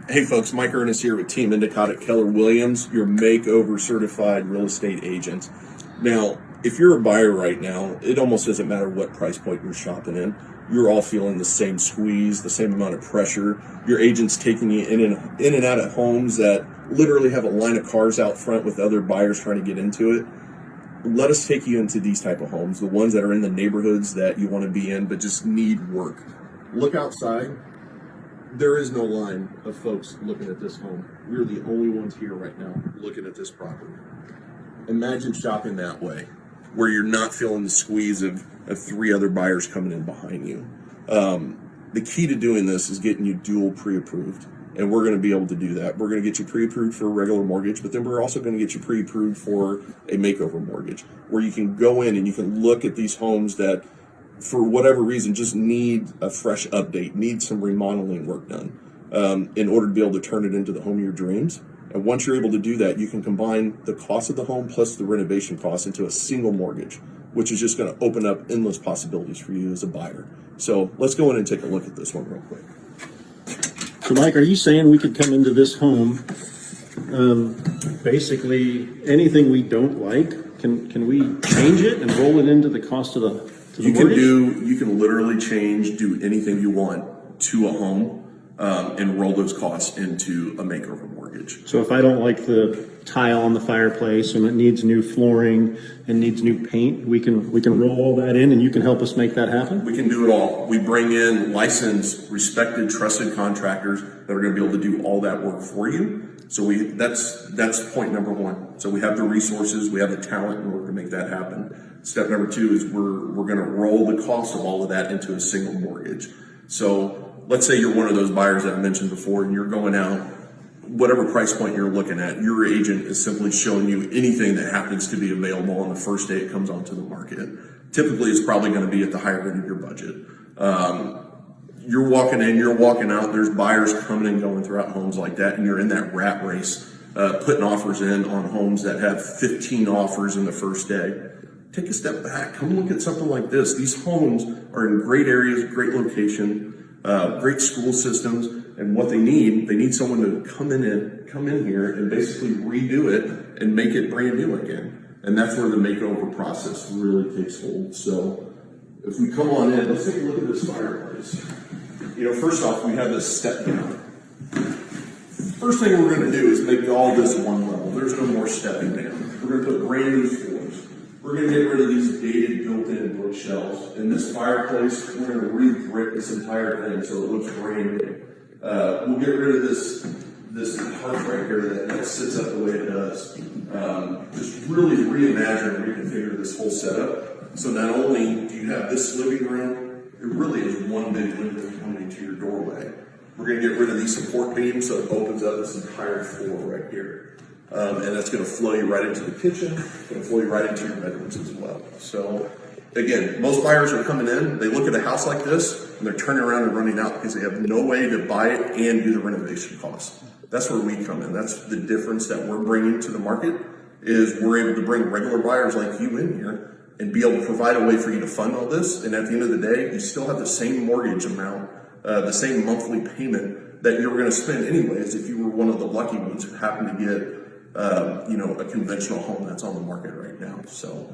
Hey folks, Mike Ernest here with TeamEndicott at Keller Williams, your Makeover certified real estate agent. Now, if you're a buyer right now, it almost doesn't matter what price point you're shopping in. You're all feeling the same squeeze, the same amount of pressure. Your agent's taking you in and out of homes that literally have a line of cars out front with other buyers trying to get into it. Let us take you into these type of homes, the ones that are in the neighborhoods that you want to be in but just need work. Look outside. There is no line of folks looking at this home. We're the only ones here right now looking at this property. Imagine shopping that way, where you're not feeling the squeeze of three other buyers coming in behind you. The key to doing this is getting you dual pre-approved, and we're going to be able to do that. We're going to get you pre-approved for a regular mortgage, but then we're also going to get you pre-approved for a makeover mortgage, where you can go in and you can look at these homes that, for whatever reason, just need a fresh update, need some remodeling work done in order to be able to turn it into the home of your dreams. And once you're able to do that, you can combine the cost of the home plus the renovation cost into a single mortgage, which is just going to open up endless possibilities for you as a buyer. So let's go in and take a look at this one real quick. So Mike, are you saying we could come into this home, basically anything we don't like, can we change it and roll it into the cost of the You can literally do anything you want to a home and roll those costs into a makeover mortgage. So if I don't like the tile on the fireplace and it needs new flooring and needs new paint, we can roll all that in and you can help us make that happen? We can do it all. We bring in licensed, respected, trusted contractors that are going to be able to do all that work for you. So that's point number one. So we have the resources, we have the talent in order to make that happen. Step number two is we're going to roll the cost of all of that into a single mortgage. So let's say you're one of those buyers that I mentioned before and you're going out, whatever price point you're looking at, your agent is simply showing you anything that happens to be available on the first day it comes onto the market. Typically, it's probably going to be at the higher end of your budget. You're walking in, you're walking out, there's buyers coming and going throughout homes like that, and you're in that rat race, putting offers in on homes that have 15 offers in the first day. Take a step back, come look at something like this. These homes are in great areas, great location, great school systems, and what they need someone to come in here and basically redo it and make it brand new again. And that's where the makeover process really takes hold. So if we come on in, let's take a look at this fireplace. First off, we have this step down. First thing we're going to do is make all this one level. There's no more stepping down. We're going to put brand new floors. We're going to get rid of these dated built-in bookshelves. In this fireplace, we're going to re-brick this entire thing so it looks brand new. We'll get rid of this hearth right here that sits up the way it does. Just really reimagine and reconfigure this whole setup. So not only do you have this living room, it really is one big living room coming into your doorway. We're going to get rid of these support beams so it opens up this entire floor right here. And that's going to flow you right into the kitchen, it's going to flow you right into your bedrooms as well. So again, most buyers are coming in, they look at a house like this, and they're turning around and running out because they have no way to buy it and do the renovation costs. That's where we come in. That's the difference that we're bringing to the market, is we're able to bring regular buyers like you in here and be able to provide a way for you to fund all this. And at the end of the day, you still have the same mortgage amount, the same monthly payment that you were going to spend anyways if you were one of the lucky ones who happened to get a conventional home that's on the market right now. So